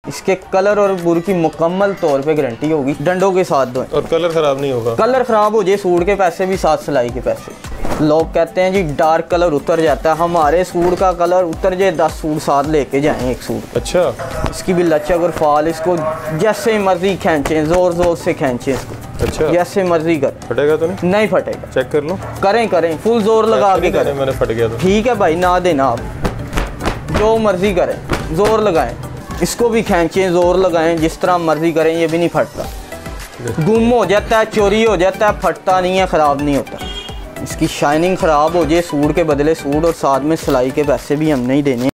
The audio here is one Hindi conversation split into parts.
इसके कलर और बुर की मुकम्मल तौर पे गारंटी होगी, डंडों के साथ दो और कलर ख़राब नहीं होगा। कलर ख़राब हो जाए सूट के पैसे भी साथ सिलाई के पैसे। लोग कहते हैं जी डार्क कलर उतर जाता है, हमारे सूट का कलर उतर जाए 10 सूट साथ लेके जाएं एक सूट। अच्छा। इसकी भी लचक और फाल, इसको जैसे मर्जी खींचें, ज़ोर ज़ोर से खींचें इसको। अच्छा। जैसे मर्जी कर। फटेगा तो नहीं? नहीं फटेगा। चेक कर लो। करें फुल जोर लगा के करें। मैंने फट गया तो ठीक है भाई, ना देना आप, जो मर्जी करें, जोर लगाएं, इसको भी खींचें, जोर लगाएं, जिस तरह मर्जी करें, ये भी नहीं फटता। गुम हो जाता है, चोरी हो जाता है, फटता नहीं है, ख़राब नहीं होता। इसकी शाइनिंग ख़राब हो जाए, सूट के बदले सूट और साथ में सिलाई के पैसे भी हम नहीं देने।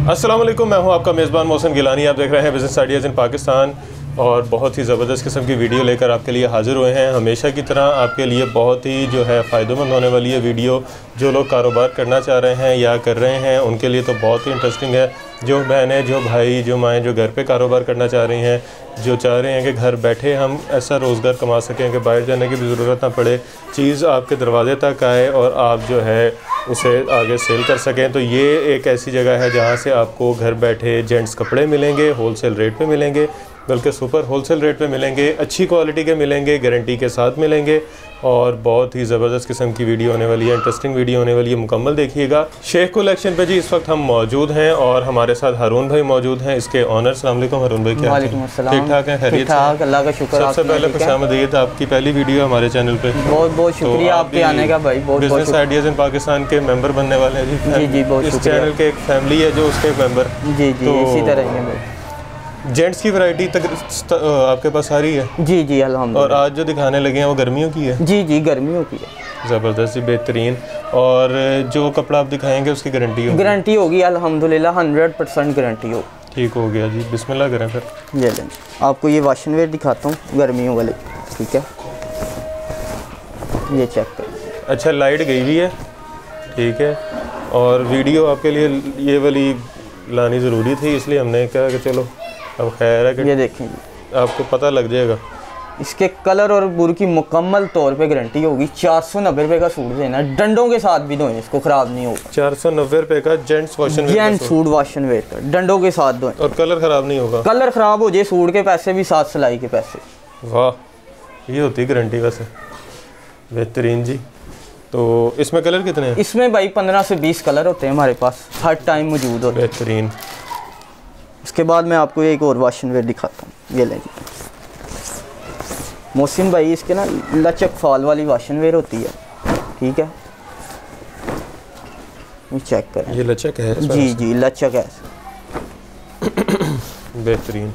अस्सलाम वालेकुम, मैं हूं आपका मेज़बान मोहसिन गिलानी। आप देख रहे हैं बिज़नेस आइडियाज़ इन पाकिस्तान और बहुत ही ज़बरदस्त किस्म की वीडियो लेकर आपके लिए हाज़िर हुए हैं। हमेशा की तरह आपके लिए बहुत ही जो है फ़ायदेमंद होने वाली है वीडियो। जो लोग कारोबार करना चाह रहे हैं या कर रहे हैं उनके लिए तो बहुत ही इंटरेस्टिंग है। जो बहनें, जो भाई, जो माएँ जो घर पे कारोबार करना चाह रही हैं, जो चाह रहे हैं कि घर बैठे हम ऐसा रोज़गार कमा सकें कि बाहर जाने की भी ज़रूरत ना पड़े, चीज़ आपके दरवाजे तक आए और आप जो है उसे आगे सेल कर सकें, तो ये एक ऐसी जगह है जहाँ से आपको घर बैठे जेंट्स कपड़े मिलेंगे, होलसेल रेट पे मिलेंगे, बल्कि सुपर होलसेल रेट पे मिलेंगे, अच्छी क्वालिटी के मिलेंगे, गारंटी के साथ मिलेंगे और बहुत ही ज़बरदस्त किस्म की वीडियो होने वाली है, इंटरेस्टिंग वीडियो होने वाली है। मुकम्मल देखिएगा। शेख कलेक्शन पे जी इस वक्त हम मौजूद हैं और हमारे साथ हारून भाई मौजूद हैं, इसके ऑनर। अस्सलाम वालेकुम हारून भाई, क्या ठीक ठाक है? खैरियत से? अल्लाह का शुक्र। सबसे पहले खुशामदीद, आपकी पहली वीडियो हमारे चैनल पे, बहुत बहुत शुक्रिया आपके आने का भाई। बहुत बिज़नेस आइडियाज़ इन पाकिस्तान के मेंबर बनने वाले हैं जी। जी बहुत इस चैनल के एक फैमिली है जो उसके मेंबर। जी इसी तरह ही है भाई। जेंट्स की वैरायटी तक आपके पास सारी है? जी अल्हम्दुलिल्लाह। और आज जो दिखाने लगे हैं वो गर्मियों की है? जी गर्मियों की है। ज़बरदस्त, बेहतरीन। और जो कपड़ा आप दिखाएंगे उसकी गारंटी होगी अल्हम्दुलिल्लाह, 100% गारंटी हो। ठीक हो गया जी, बिस्मिल्लाह करें फिर। ये लें, आपको ये वाशन वेयर दिखाता हूँ गर्मियों वाले। ठीक है, ये चेक करें। अच्छा, लाइट गई हुई है, ठीक है। और वीडियो आपके लिए ये वाली लानी ज़रूरी थी, इसलिए हमने कहा कि चलो अब खैर है कि ये देखें जी, आपको पता लग जाएगा। इसके कलर और बुर की मुकम्मल तौर पे गारंटी होगी। 490 रुपये का सूट देना, डंडों के साथ भी दो, इसको ख़राब नहीं होगा। 490 रुपये का जेंट्स वाशन वेयर, जेंट्स सूट वाशन वेयर का, डंडों के साथ दो और कलर ख़राब नहीं होगा। कलर ख़राब हो जाए सूट के पैसे भी साथ सिलाई के पैसे। वाह, ये होती है गारंटी। वैसे बेहतरीन जी। तो इसमें कलर कितने हैं? इसमें भाई 15 से 20 कलर होते हैं हमारे पास, हर टाइम मौजूद होते हैं। बेहतरीन। इसके बाद मैं आपको एक और वाशन वेयर दिखाता हूँ, ये लें जी मोहसिन भाई। इसके ना लचक फाल वाली वाशन वेयर होती है, ठीक है, ये चेक करें। ये लचक है? जी लचक है। बेहतरीन।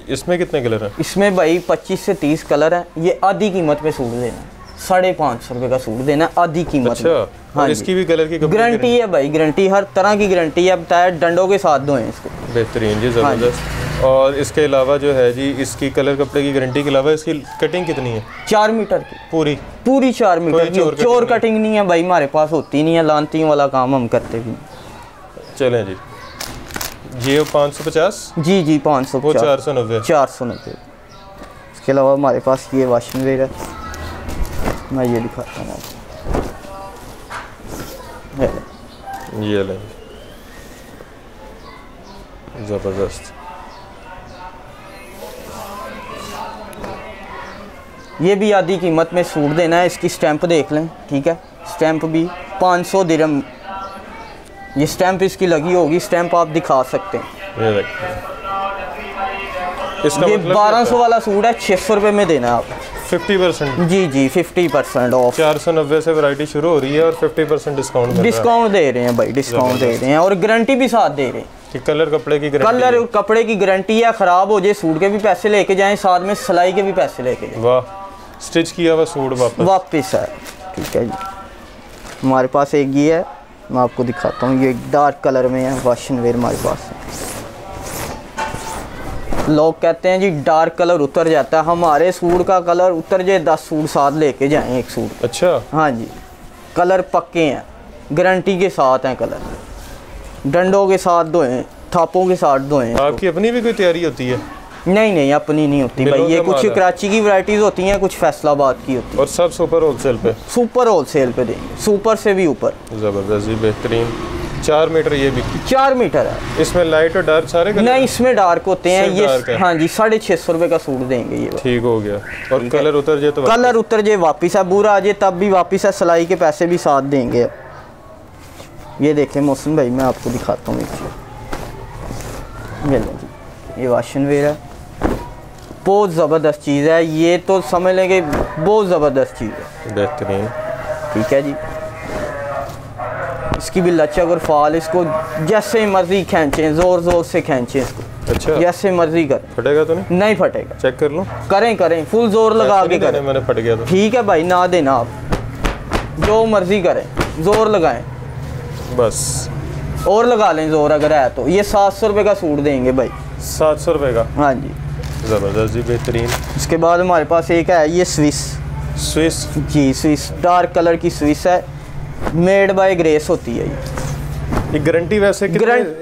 इसमें कितने कलर हैं? इसमें भाई 25 से 30 कलर हैं। ये आधी कीमत पे सूट देना, 550 रुपये का सूट देना, आधी कीमत। अच्छा। हाँ, इसकी भी कलर की गारंटी है भाई, गारंटी हर तरह की गारंटी है। बताया डंडों के साथ दो हैं इसको। बेहतरीन जी, ज़बरदस्त। और इसके अलावा जो है जी, इसकी कलर कपड़े की गारंटी के अलावा इसकी कटिंग कितनी है? 4 मीटर की, पूरी 4 मीटर की। चोर कटिंग नहीं है भाई, हमारे पास होती नहीं है, लानती वाला काम हम करते भी। चलें जी, ये 550। जी 550। वो 490। 490। इसके अलावा हमारे पास ये वाशन वेयर है, मैं ये दिखाता हूँ आपको। ये लें, ज़बरदस्त। ये भी आधी कीमत में सूट देना है। इसकी स्टैंप देख लें, ठीक है, स्टैंप भी 500 दिरहम ये स्टैंप इसकी लगी होगी। स्टैंप आप दिखा सकते हैं। ये देखिए, इसका ये मतलब 1200 वाला सूट है, 600 रुपये में देना है आप। 50%? जी 50% ऑफ। 490 से वैरायटी शुरू हो रही है और 50% डिस्काउंट दे रहे हैं भाई, डिस्काउंट दे रहे हैं और गारंटी भी साथ दे रहे हैं। कि कलर कपड़े की गारंटी? कलर कपड़े की गारंटी है, ख़राब हो जाए सूट के भी पैसे लेके जाएं, साथ में सिलाई के भी पैसे लेके जाएं। वाह, स्टिच किया हुआ सूट वापस है। ठीक है जी, हमारे पास एक ये है, मैं आपको दिखाता हूँ। ये डार्क कलर में है, वाशन वेयर हमारे पास है। लोग कहते हैं जी डार्क कलर उतर जाता है, हमारे सूट का कलर उतर जाए 10 सूट साथ लेके जाएं एक सूट। अच्छा। हाँ जी, कलर पक्के हैं, गारंटी के साथ हैं कलर, डंडों के साथ धोएं, थापों के साथ धोएं। आपकी अपनी भी कोई तैयारी होती है? नहीं नहीं अपनी नहीं होती भाई, ये कुछ कराची की वैरायटीज होती हैं, कुछ फैसलाबाद की होती है। और सब सुपर होलसेल पे? सुपर होलसेल पे देंगे, सुपर से भी ऊपर। ज़बरदस्त जी, बेहतरीन। 4 मीटर ये भी? 4 मीटर है। इसमें लाइट और डार्क सारे कलर? नहीं इसमें डार्क होते हैं ये। हाँ जी 650 रुपये का सूट देंगे ये। ठीक हो गया। और कलर उतर जाए तो? कलर उतर जाए वापिस है, बुरा आ जाए तब भी वापिस है, सिलाई के पैसे भी साथ देंगे। ये देखें मोहसिन भाई मैं आपको दिखाता हूँ, ये लो जी, ये वाशन वेयर है, बहुत ज़बरदस्त चीज़ है ये, तो समझ लेंगे बहुत ज़बरदस्त चीज़ है, बेहतरीन। ठीक है जी। इसकी भी लचक और फाल, इसको जैसे मर्जी खींचें, ज़ोर ज़ोर से खींचें इसको। अच्छा, जैसे मर्जी कर। फटेगा तो नहीं? नहीं फटेगा। चेक कर लूं? करें फुल जोर लगा के करें। मैंने फट गया तो ठीक है भाई, ना देना आप, जो मर्जी करें, जोर लगाएं बस, और लगा लें जोर अगर है तो। ये 700 रुपये का सूट देंगे भाई। 700 रुपये का? हाँ जी, ज़बरदस्त जी, बेहतरीन। इसके बाद हमारे पास एक है ये स्विस जी, स्विस डार्क कलर की स्विस है, मेड बाय ग्रेस होती है ये गारंटी वैसे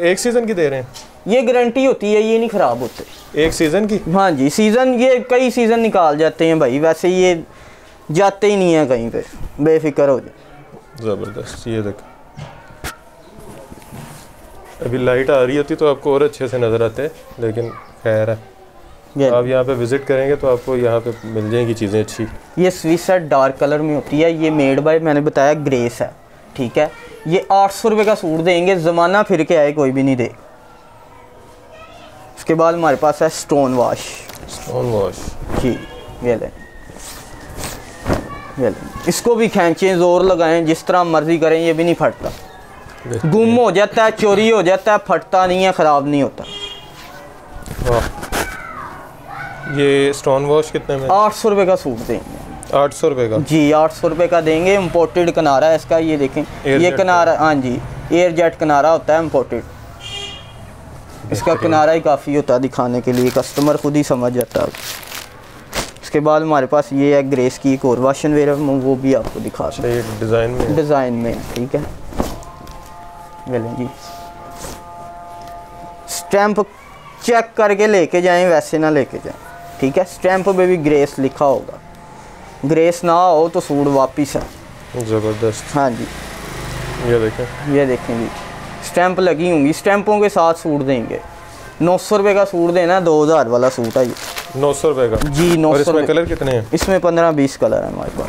एक सीज़न की दे रहे हैं? ये गारंटी होती है, ये नहीं ख़राब होते। एक सीज़न की? हाँ जी, सीज़न ये कई सीज़न निकाल जाते हैं भाई, वैसे ये जाते ही नहीं है कहीं पे, बेफिक्र हो जाए। ज़बरदस्त। ये देख, अभी लाइट आ रही होती तो आपको और अच्छे से नज़र आते, लेकिन खैर है, आप यहाँ पे विज़िट करेंगे तो आपको यहाँ पे मिल जाएंगी चीज़ें अच्छी। ये स्विस है, डार्क कलर में होती है, ये मेड बाय मैंने बताया ग्रेस है, ठीक है। ये 800 रुपये का सूट देंगे, ज़माना फिर के आए कोई भी नहीं दे। उसके बाद हमारे पास है स्टोन वॉश जी, ये लें, इसको भी खींचें, ज़ोर लगाएं, जिस तरह मर्जी करें, ये भी नहीं फटता। गुम हो जाता है, चोरी हो जाता है, फटता नहीं है, ख़राब नहीं होता। ये स्टोन वॉश कितने में? 800 रुपये का सूट देंगे। 800 रुपये का जी, 800 रुपये का देंगे। इम्पोर्टेड किनारा है इसका, ये देखें, ये किनारा, हाँ जी एयर जेट किनारा होता है इम्पोर्टेड। इसका किनारा ही काफ़ी होता है दिखाने के लिए, कस्टमर खुद ही समझ जाता है। इसके बाद हमारे पास ये है ग्रेस की एक और वाशन वेयर, वो भी आपको दिखा सकते हैं। डिज़ाइन में ठीक है, ये लें जी। स्टैंप चेक करके लेके जाएं, वैसे ना लेके जाएं, ठीक है। स्टैंप पे भी ग्रेस लिखा होगा, ग्रेस ना हो तो सूट वापिस है। ज़बरदस्त। हाँ जी, ये देखें जी, स्टैंप लगी होंगी, स्टैंपों के साथ सूट देंगे। 900 रुपये का सूट देना, 2000 वाला सूट है ये। 900 रुपये का जी, 900 रुपये। कलर कितने हैं इसमें? 15-20 कलर है हमारे पास।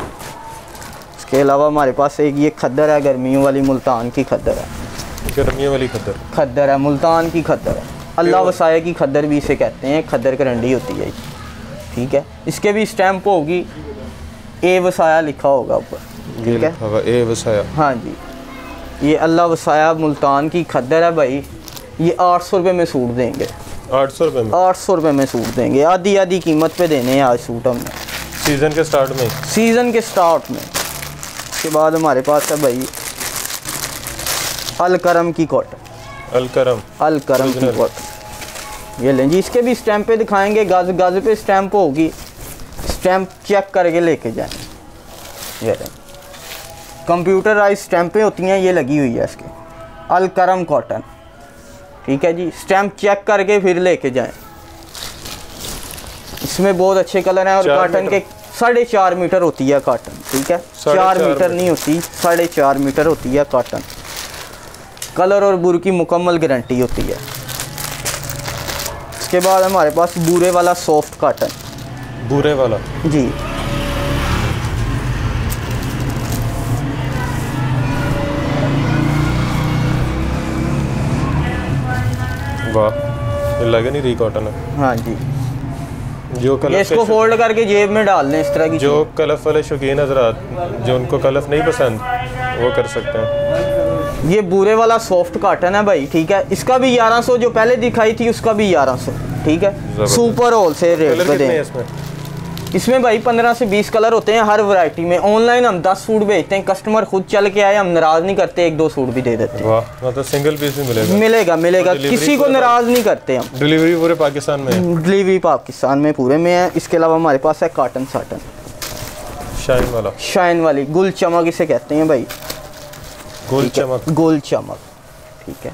इसके अलावा हमारे पास एक ये खद्दर है, गर्मियों वाली मुल्तान की खद्दर है। गर्मियों वाली खद्दर है, मुल्तान की खद्दर है, अल्लाह वसाया की खद्दर भी इसे कहते हैं, खद्दर करंडी होती है, ठीक है। इसके भी स्टैंप होगी, ए वसाया लिखा होगा ऊपर, ठीक है, ए वसाया। हाँ जी, ये अल्लाह वसाया मुल्तान की खद्दर है भाई। ये 800 रुपये में सूट देंगे। 800 रुपये में? 800 रुपये में सूट देंगे, आधी कीमत पे देने हैं आज सूट हमने, सीज़न के स्टार्ट में। उसके बाद हमारे पास है भाई अलकरम की कॉटन। अलकरम की कॉटन, ये लें जी। इसके भी स्टैंप पे दिखाएंगे, गाज पे स्टैंप होगी, स्टैंप चेक करके लेके जाएं। ये लें, कंप्यूटराइज स्टैंपें होती हैं, ये लगी हुई है इसके, अलकरम कॉटन, ठीक है जी। स्टैंप चेक करके फिर लेके जाएं। इसमें बहुत अच्छे कलर हैं, और कॉटन के 4.5 मीटर होती है कॉटन, ठीक है। 4 मीटर नहीं होती, 4.5 मीटर होती है कॉटन। कलर और बुर की मुकम्मल गारंटी होती है। इसके बाद हमारे पास बूरे वाला सॉफ्ट कॉटन। बूरे वाला जी, वाह, ये लगे नहीं री कॉटन है। हाँ जी, जो कलर, इसको फोल्ड करके जेब में डाल लें, इस तरह की। जो कलफ वाले शौकीन हजरात, जो उनको कलफ नहीं पसंद, वो कर सकते हैं। ये बूरे वाला सॉफ्ट कॉटन है भाई, ठीक है। इसका भी 1100, जो पहले दिखाई थी उसका भी 1100, ठीक है। सुपर होलसेल रेट पे दें। इसमें भाई 15 से 20 कलर होते हैं हर वैरायटी में। ऑनलाइन हम 10 सूट बेचते हैं, कस्टमर खुद चल के आए, हम नाराज नहीं करते, 1-2 सूट भी दे देते हैं। वाह, मतलब सिंगल पीस भी मिलेगा, किसी को नाराज नहीं करते हम। डिलीवरी पूरे पाकिस्तान में? डिलीवरी पाकिस्तान में पूरे में है। इसके अलावा हमारे पास है कॉटन साटन, शाइन वाली, गुल चमक इसे कहते हैं भाई, गोल चमक, ठीक है।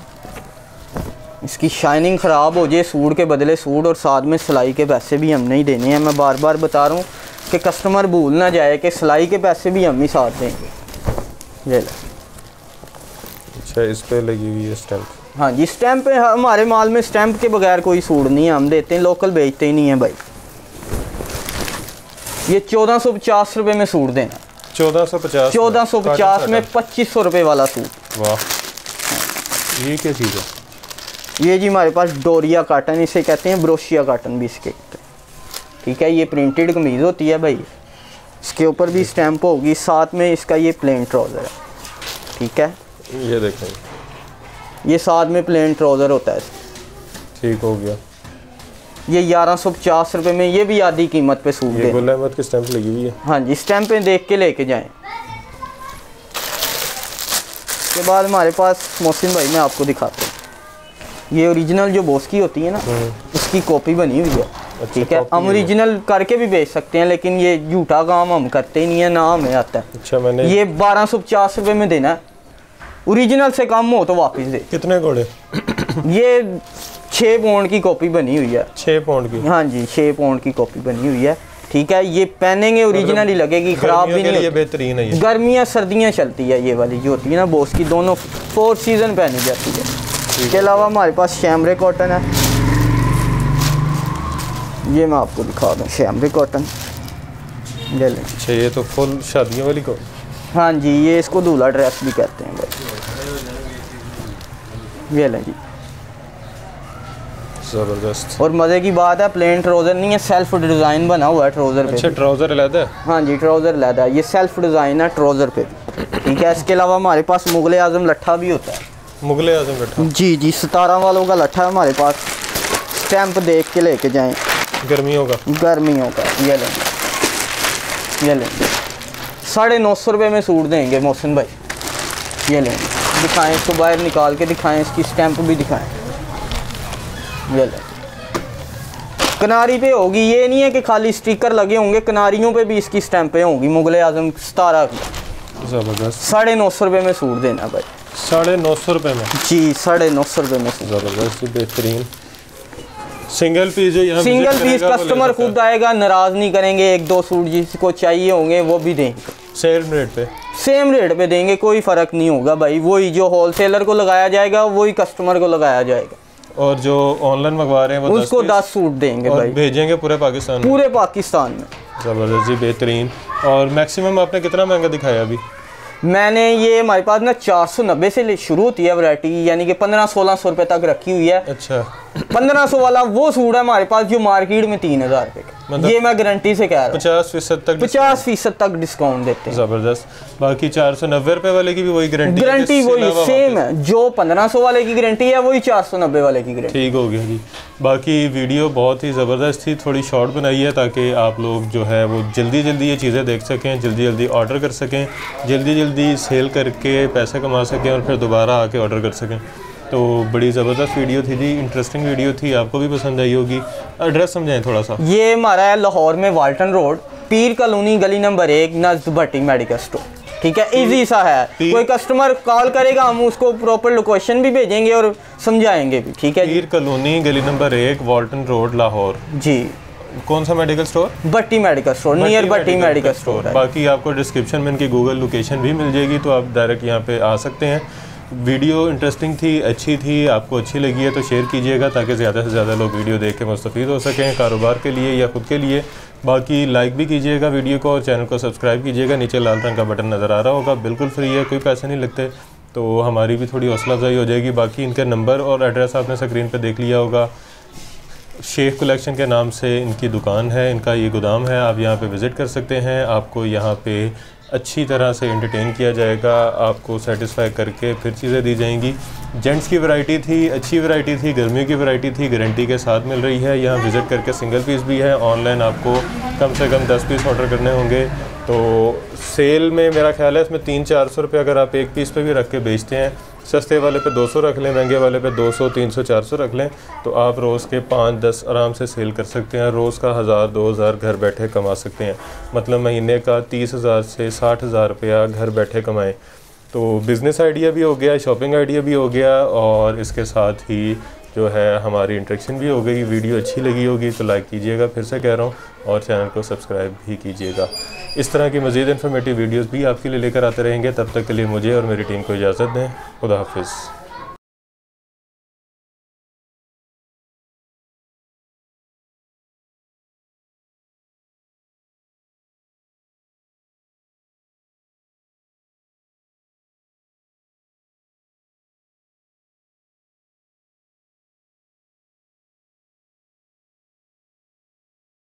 इसकी शाइनिंग ख़राब हो जाए, सूट के बदले सूट और साथ में सिलाई के पैसे भी हमने ही देने हैं। मैं बार बार बता रहा हूँ कि कस्टमर भूल ना जाए कि सिलाई के पैसे भी हम ही साथ देंगे। ये ले। अच्छा, इस पे लगी हुई है स्टैम्प? हाँ जी, स्टैम्प पे हमारे माल में स्टैम्प के बगैर कोई सूट नहीं है, हम देते हैं, लोकल बेचते ही नहीं है भाई। ये 1450 रुपये में सूट देना। 1450 में 2500 रुपये वाला सूट। वाह, ये क्या चीज़ है? ये जी हमारे पास डोरिया काटन, इसे कहते हैं, ब्रोशिया काटन भी इसके, ठीक है। ये प्रिंटेड कमीज़ होती है भाई, इसके ऊपर भी स्टैम्प होगी, साथ में इसका ये प्लेन ट्राउज़र है, ठीक है। ये देखें, ये साथ में प्लेन ट्राउज़र होता है। ठीक हो गया। ये 1150 रुपये में, ये भी आधी कीमत पे सूट है। गुल अहमद की स्टैम्प लगी हुई है। हाँ जी, स्टैम्प पे देख के लेके जाएं। उसके बाद हमारे पास मोहसिन भाई मैं आपको दिखाता हूँ, ये ओरिजिनल जो बॉस की होती है ना, उसकी कॉपी बनी हुई है, ठीक है। हम ओरिजिनल करके भी बेच सकते हैं, लेकिन ये झूठा काम हम करते ही नहीं है, ना हमें आता है। अच्छा, मैंने ये 1250 रुपये में देना है, ओरिजिनल से कम हो तो वापस दे। कितने घोड़े? ये 6 पाउंड की कॉपी बनी हुई है। 6 पाउंड की? हाँ जी, 6 पाउंड की कॉपी बनी हुई है, ठीक है। ये पहनेंगे ओरिजिनल ही लगेगी, ख़राब भी नहीं। ये बेहतरीन है। गर्मियाँ सर्दियाँ चलती है ये वाली जो होती है ना बॉस की, दोनों 4 सीज़न पहनी जाती है। इसके अलावा हमारे पास शैमरे कॉटन है, ये मैं आपको दिखा दूँ, शैमरे कॉटन ले लें। अच्छा, ये तो फुल शादियों वाली को? हाँ जी, ये इसको दूल्हा ड्रेस भी कहते हैं भाई। ये लें जी, ज़बरदस्त। और मज़े की बात है, प्लेन ट्राउज़र नहीं है, सेल्फ डिज़ाइन बना हुआ है ट्राउज़र पे। अच्छा, ट्राउज़र अलग है? हाँ जी, ट्राउज़र अलग है, ये सेल्फ डिज़ाइन है ट्राउज़र पे, ठीक है। इसके अलावा हमारे पास मुग़ल आज़म लट्ठा भी होता है। मुग़ल आज़म लट्ठा? जी जी, 17 वालों का लट्ठा है हमारे पास, स्टैम्प देख के लेके जाएं। गर्मियों का? गर्मियों का। ये लेंगे, ये लेंगे, 950 रुपये में सूट देंगे मोहसिन भाई। ये लेंगे, दिखाएं इसको, बाहर निकाल के दिखाएं, इसकी स्टैम्प भी दिखाएं। ये लें, किनारी पे होगी, ये नहीं है कि खाली स्टिकर लगे होंगे, किनारियों पे भी इसकी स्टैंपें होंगी। मुग़ल आज़म 17 की। ज़बरदस्त। 950 रुपये में सूट देना भाई। 950 रुपये में? जी, 950 रुपये में सूट। ज़बरदस्त, बेहतरीन। सिंगल पीस जो यहाँ सिंगल पीस कस्टमर खुद आएगा, नाराज़ नहीं करेंगे। 1-2 सूट जिसको चाहिए होंगे वो भी देंगे, सेम रेट पे? सेम रेट पे देंगे, कोई फ़र्क नहीं होगा भाई। वही जो होलसेलर को लगाया जाएगा वही कस्टमर को लगाया जाएगा। और जो ऑनलाइन मंगवा रहे हैं वो उसको 10 सूट देंगे और भाई, भेजेंगे पूरे पाकिस्तान में? पूरे पाकिस्तान में। ज़बरदस्त जी, बेहतरीन। और मैक्सिमम आपने कितना महंगा दिखाया अभी? मैंने ये हमारे पास ना 490 से शुरू होती है वैरायटी, यानी कि 1500-1600 रुपये तक रखी हुई है। अच्छा। 1500 वाला वो सूट है हमारे पास जो मार्केट में 3000 रुपये का, मतलब ये मैं गारंटी से कह रहा हूँ। 50% तक? 50% तक डिस्काउंट देते हैं। ज़बरदस्त। बाकी 490 रुपये वाले की भी वही गारंटी? वही सेम है, जो 1500 वाले की गारंटी है वही 490 वाले की गारंटी। ठीक हो गया जी। बाकी वीडियो बहुत ही ज़बरदस्त थी, थोड़ी शॉर्ट बनाई है ताकि आप लोग जो है वो जल्दी जल्दी ये चीज़ें देख सकें, जल्दी जल्दी ऑर्डर कर सकें, जल्दी जल्दी सेल करके पैसे कमा सकें और फिर दोबारा आके ऑर्डर कर सकें। तो बड़ी ज़बरदस्त वीडियो थी जी, इंटरेस्टिंग वीडियो थी, आपको भी पसंद आई होगी। एड्रेस समझाएं थोड़ा सा। ये हमारा है लाहौर में वाल्टन रोड, पीर कॉलोनी, गली नंबर 1, नज़द भट्टी मेडिकल स्टोर, ठीक है। इजी सा है, कोई कस्टमर कॉल करेगा हम उसको प्रॉपर लोकेशन भी भेजेंगे और समझाएंगे भी, ठीक है। पीर कॉलोनी, गली नंबर 1, वाल्टन रोड, लाहौर। जी। कौन सा मेडिकल स्टोर? भट्टी मेडिकल स्टोर, नियर भट्टी मेडिकल स्टोर। बाकी आपको डिस्क्रिप्शन में इनकी गूगल लोकेशन भी मिल जाएगी, तो आप डायरेक्ट यहाँ पे आ सकते हैं। वीडियो इंटरेस्टिंग थी, अच्छी थी, आपको अच्छी लगी है तो शेयर कीजिएगा ताकि ज़्यादा से ज़्यादा लोग वीडियो देख के मुस्तफ़ीद हो सकें, कारोबार के लिए या ख़ुद के लिए। बाकी लाइक भी कीजिएगा वीडियो को और चैनल को सब्सक्राइब कीजिएगा। नीचे लाल रंग का बटन नज़र आ रहा होगा, बिल्कुल फ्री है, कोई पैसे नहीं लगते, तो हमारी भी थोड़ी हौसला अफजाई हो जाएगी। बाकी इनके नंबर और एड्रेस आपने स्क्रीन पर देख लिया होगा। शेख कलेक्शन के नाम से इनकी दुकान है, इनका ये गोदाम है, आप यहाँ पे विज़िट कर सकते हैं। आपको यहाँ पे अच्छी तरह से एंटरटेन किया जाएगा, आपको सेटिस्फाई करके फिर चीज़ें दी जाएंगी। जेंट्स की वैरायटी थी, अच्छी वैरायटी थी, गर्मियों की वैरायटी थी, गारंटी के साथ मिल रही है। यहाँ विज़िट करके सिंगल पीस भी है, ऑनलाइन आपको कम से कम 10 पीस ऑर्डर करने होंगे। तो सेल में मेरा ख्याल है इसमें 300-400 रुपये अगर आप एक पीस पे भी रख के बेचते हैं, सस्ते वाले पे 200 रख लें, महंगे वाले पे 200, 300, 400 रख लें, तो आप रोज़ के 5-10 आराम से सेल कर सकते हैं। रोज़ का 1000-2000 घर बैठे कमा सकते हैं, मतलब महीने का 30,000 से 60,000 रुपया घर बैठे कमाएं। तो बिज़नेस आइडिया भी हो गया, शॉपिंग आइडिया भी हो गया और इसके साथ ही जो है हमारी इंटरेक्शन भी हो गई। वीडियो अच्छी लगी होगी तो लाइक कीजिएगा, फिर से कह रहा हूँ, और चैनल को सब्सक्राइब भी कीजिएगा। इस तरह की मज़ीद इन्फॉर्मेटिव वीडियोस भी आपके लिए लेकर आते रहेंगे। तब तक के लिए मुझे और मेरी टीम को इजाज़त दें। खुदा हाफिज़।